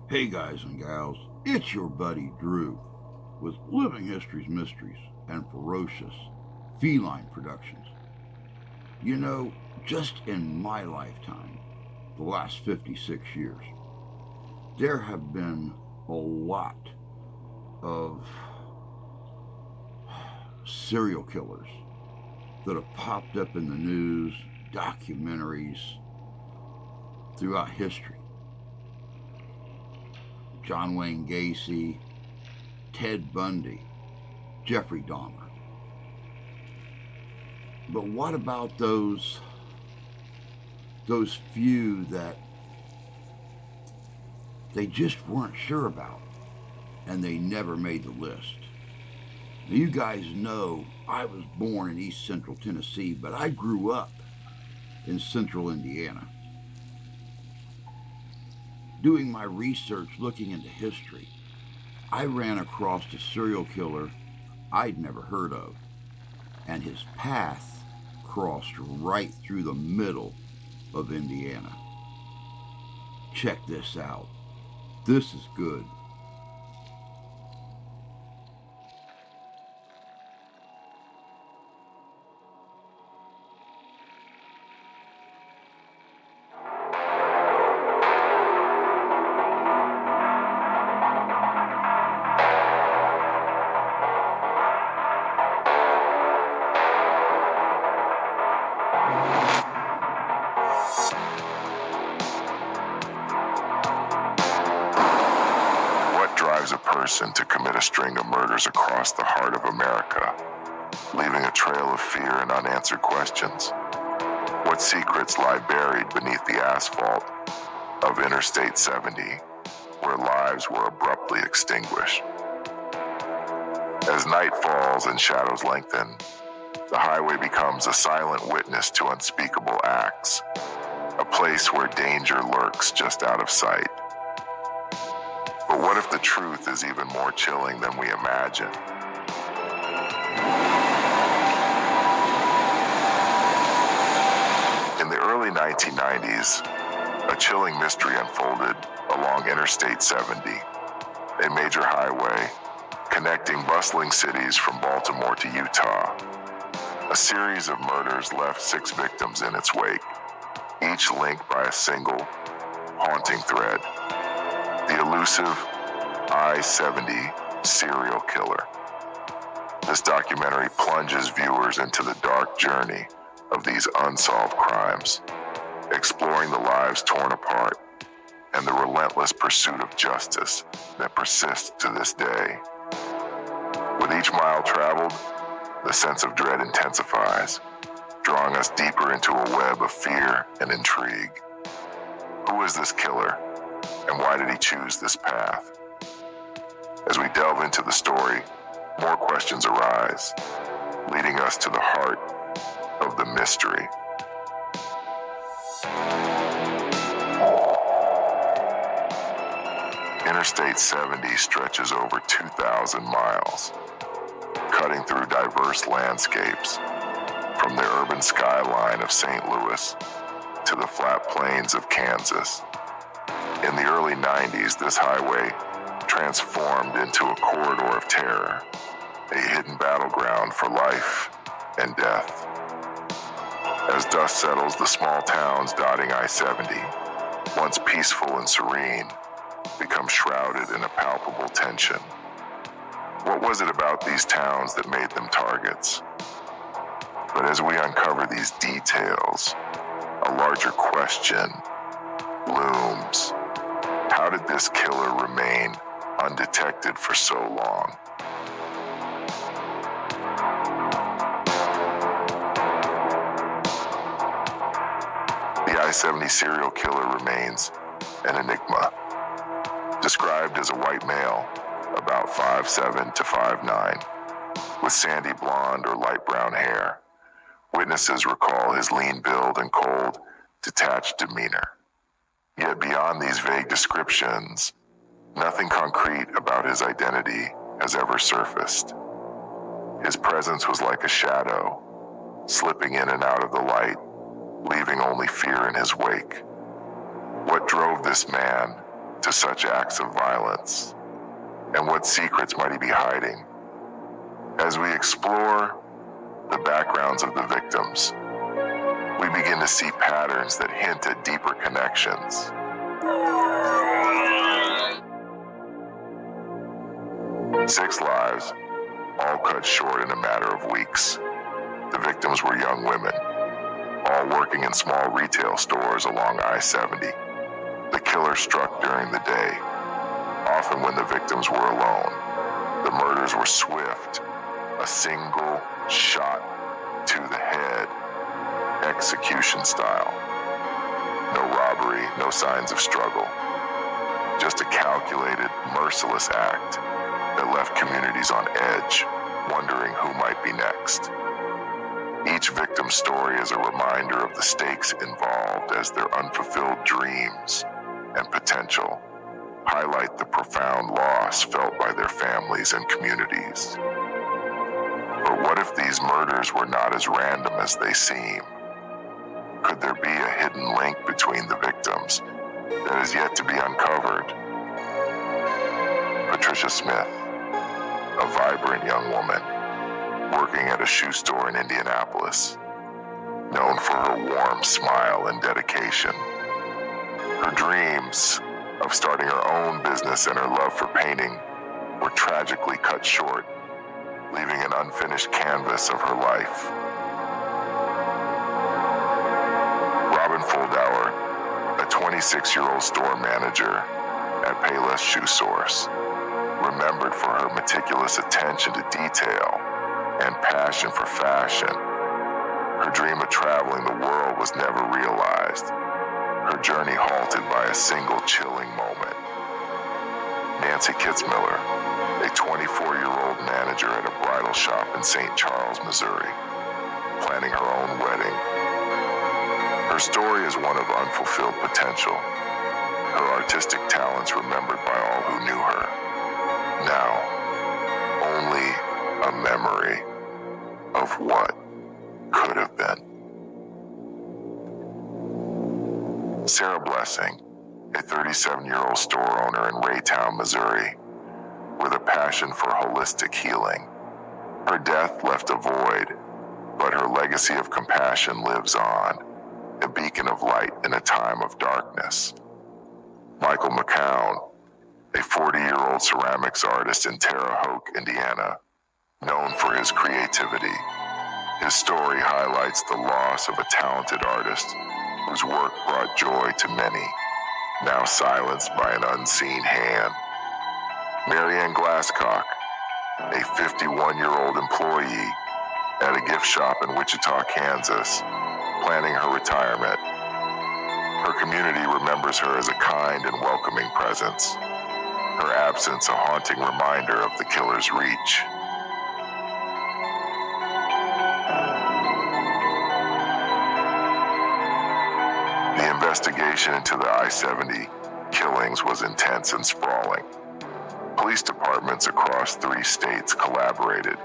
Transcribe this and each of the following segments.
Hey guys and gals, it's your buddy Drew with Living History's Mysteries and Ferocious Feline Productions. You know, just in my lifetime, the last 56 years, there have been a lot of serial killers that have popped up in the news, documentaries throughout history. John Wayne Gacy, Ted Bundy, Jeffrey Dahmer. But what about those few that they just weren't sure about and they never made the list? Now, you guys know I was born in East Central Tennessee, but I grew up in Central Indiana. Doing my research, looking into history, I ran across a serial killer I'd never heard of, and his path crossed right through the middle of Indiana. Check this out. This is good. Drives a person to commit a string of murders across the heart of America, leaving a trail of fear and unanswered questions? What secrets lie buried beneath the asphalt of Interstate 70, where lives were abruptly extinguished? As night falls and shadows lengthen, the highway becomes a silent witness to unspeakable acts, a place where danger lurks just out of sight. But what if the truth is even more chilling than we imagine? In the early 1990s, a chilling mystery unfolded along Interstate 70, a major highway connecting bustling cities from Baltimore to Utah. A series of murders left 6 victims in its wake, each linked by a single, haunting thread. The elusive I-70 serial killer. This documentary plunges viewers into the dark journey of these unsolved crimes, exploring the lives torn apart and the relentless pursuit of justice that persists to this day. With each mile traveled, the sense of dread intensifies, drawing us deeper into a web of fear and intrigue. Who is this killer? And why did he choose this path? As we delve into the story, more questions arise, leading us to the heart of the mystery. Interstate 70 stretches over 2,000 miles, cutting through diverse landscapes, from the urban skyline of St. Louis to the flat plains of Kansas. In the early 90s, this highway transformed into a corridor of terror, a hidden battleground for life and death. As dust settles, the small towns dotting I-70, once peaceful and serene, become shrouded in a palpable tension. What was it about these towns that made them targets? But as we uncover these details, a larger question looms. How did this killer remain undetected for so long? The I-70 serial killer remains an enigma. Described as a white male, about 5'7" to 5'9", with sandy blonde or light brown hair, witnesses recall his lean build and cold, detached demeanor. Yet beyond these vague descriptions, nothing concrete about his identity has ever surfaced. His presence was like a shadow, slipping in and out of the light, leaving only fear in his wake. What drove this man to such acts of violence? And what secrets might he be hiding? As we explore the backgrounds of the victims, we begin to see patterns that hint at deeper connections. 6 lives, all cut short in a matter of weeks. The victims were young women, all working in small retail stores along I-70. The killer struck during the day, often when the victims were alone. The murders were swift, a single shot to the head, execution style. No robbery, no signs of struggle. Just a calculated, merciless act that left communities on edge, wondering who might be next. Each victim's story is a reminder of the stakes involved as their unfulfilled dreams and potential highlight the profound loss felt by their families and communities. But what if these murders were not as random as they seem? Could there be a hidden link between the victims that is yet to be uncovered? Patricia Smith, a vibrant young woman working at a shoe store in Indianapolis, known for her warm smile and dedication. Her dreams of starting her own business and her love for painting were tragically cut short, leaving an unfinished canvas of her life. Robin Fuldauer, a 26-year-old store manager at Payless Shoe Source, remembered for her meticulous attention to detail and passion for fashion. Her dream of traveling the world was never realized, her journey halted by a single chilling moment. Nancy Kitzmiller, a 24-year-old manager at a bridal shop in St. Charles, Missouri, planning her own wedding. Her story is one of unfulfilled potential, her artistic talents remembered by all who knew her. Now, only a memory of what could have been. Sarah Blessing, a 37-year-old store owner in Raytown, Missouri, with a passion for holistic healing. Her death left a void, but her legacy of compassion lives on, a beacon of light in a time of darkness. Michael McCown, a 40-year-old ceramics artist in Terre Haute, Indiana, known for his creativity. His story highlights the loss of a talented artist whose work brought joy to many, now silenced by an unseen hand. Marianne Glasscock, a 51-year-old employee at a gift shop in Wichita, Kansas, planning her retirement. Her community remembers her as a kind and welcoming presence, her absence a haunting reminder of the killer's reach. The investigation into the I-70 killings was intense and sprawling. Police departments across 3 states collaborated,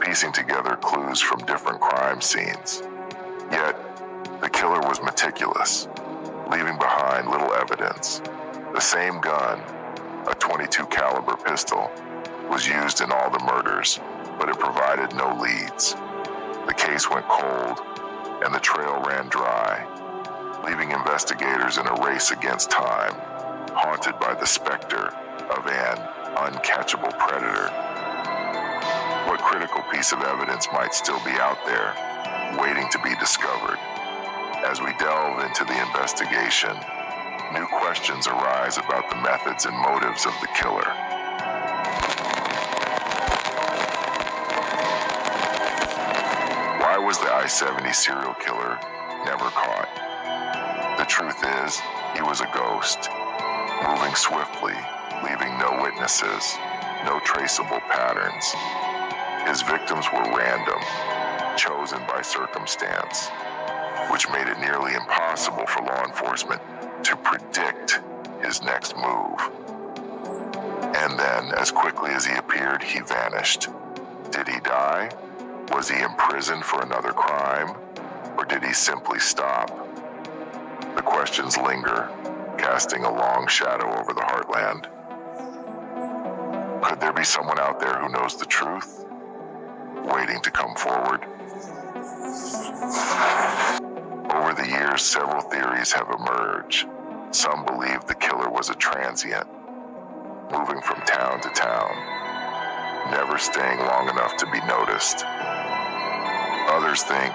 piecing together clues from different crime scenes. Yet, the killer was meticulous, leaving behind little evidence. The same gun, a .22 caliber pistol, was used in all the murders, but it provided no leads. The case went cold, and the trail ran dry, leaving investigators in a race against time, haunted by the specter of an uncatchable predator. What critical piece of evidence might still be out there, waiting to be discovered? As we delve into the investigation, new questions arise about the methods and motives of the killer. Why was the I-70 serial killer never caught? The truth is, he was a ghost, moving swiftly, leaving no witnesses, no traceable patterns. His victims were random, chosen by circumstance, which made it nearly impossible for law enforcement to predict his next move. And then, as quickly as he appeared, he vanished. Did he die? Was he imprisoned for another crime? Or did he simply stop? The questions linger. casting a long shadow over the heartland. Could there be someone out there who knows the truth, waiting to come forward? Over the years, several theories have emerged. Some believe the killer was a transient, moving from town to town, never staying long enough to be noticed. Others think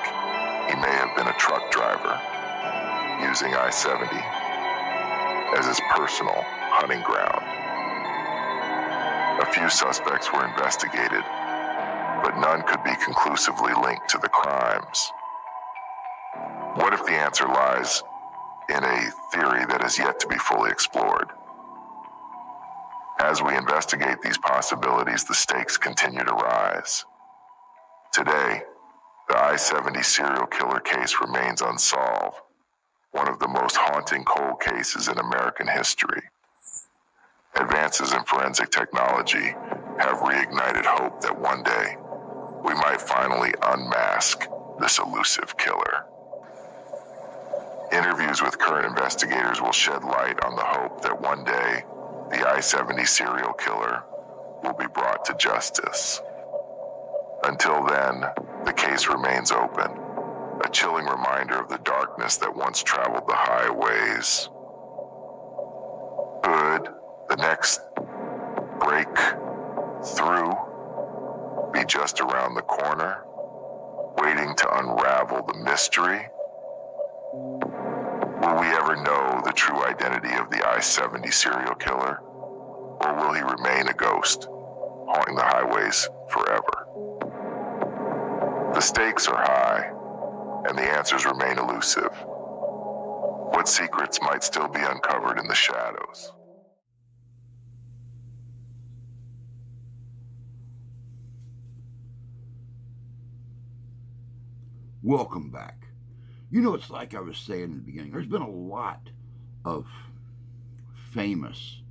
he may have been a truck driver, using I-70 as his personal hunting ground. A few suspects were investigated, but none could be conclusively linked to the crimes. What if the answer lies in a theory that is yet to be fully explored? As we investigate these possibilities, the stakes continue to rise. Today, the I-70 serial killer case remains unsolved, one of the most haunting cold cases in American history. Advances in forensic technology have reignited hope that one day we might finally unmask this elusive killer. Interviews with current investigators will shed light on the hope that one day the I-70 serial killer will be brought to justice. Until then, the case remains open, a chilling reminder of the darkness that once traveled the highways. Could the next breakthrough be just around the corner, waiting to unravel the mystery? Will we ever know the true identity of the I-70 serial killer, or will he remain a ghost, haunting the highways forever? The stakes are high, and the answers remain elusive. What secrets might still be uncovered in the shadows? Welcome back. You know, it's like I was saying in the beginning, there's been a lot of famous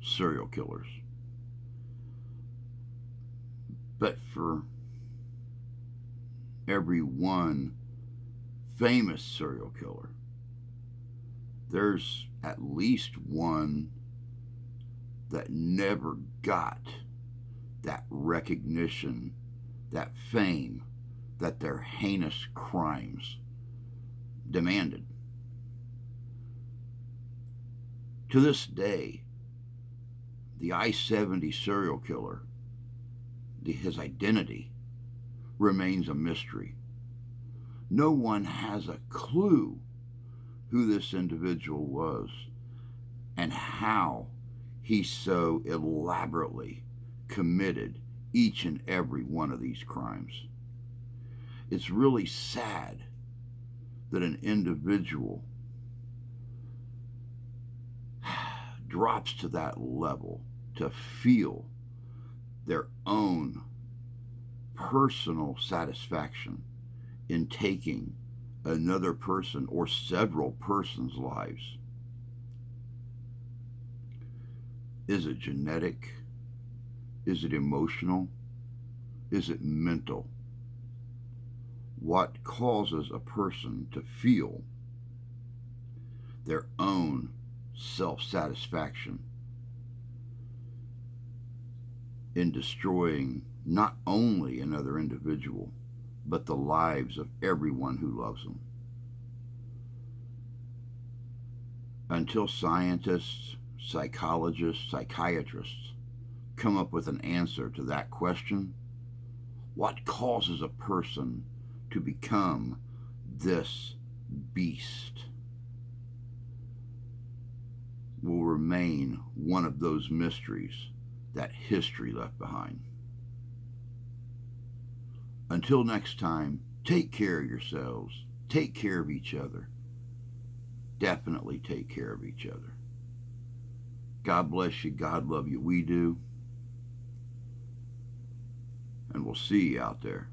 serial killers. But for every one famous serial killer, there's at least one that never got that recognition, that fame, that their heinous crimes demanded. To this day, the I-70 serial killer, his identity remains a mystery. No one has a clue who this individual was and how he so elaborately committed each and every one of these crimes. It's really sad that an individual drops to that level to feel their own personal satisfaction in taking another person or several persons' lives. Is it genetic? Is it emotional? Is it mental? What causes a person to feel their own self-satisfaction in destroying not only another individual, but the lives of everyone who loves them? Until scientists, psychologists, psychiatrists come up with an answer to that question, what causes a person to become this beast will remain one of those mysteries that history left behind. Until next time, take care of yourselves, take care of each other. Definitely take care of each other. God bless you, God love you, we do. And we'll see you out there.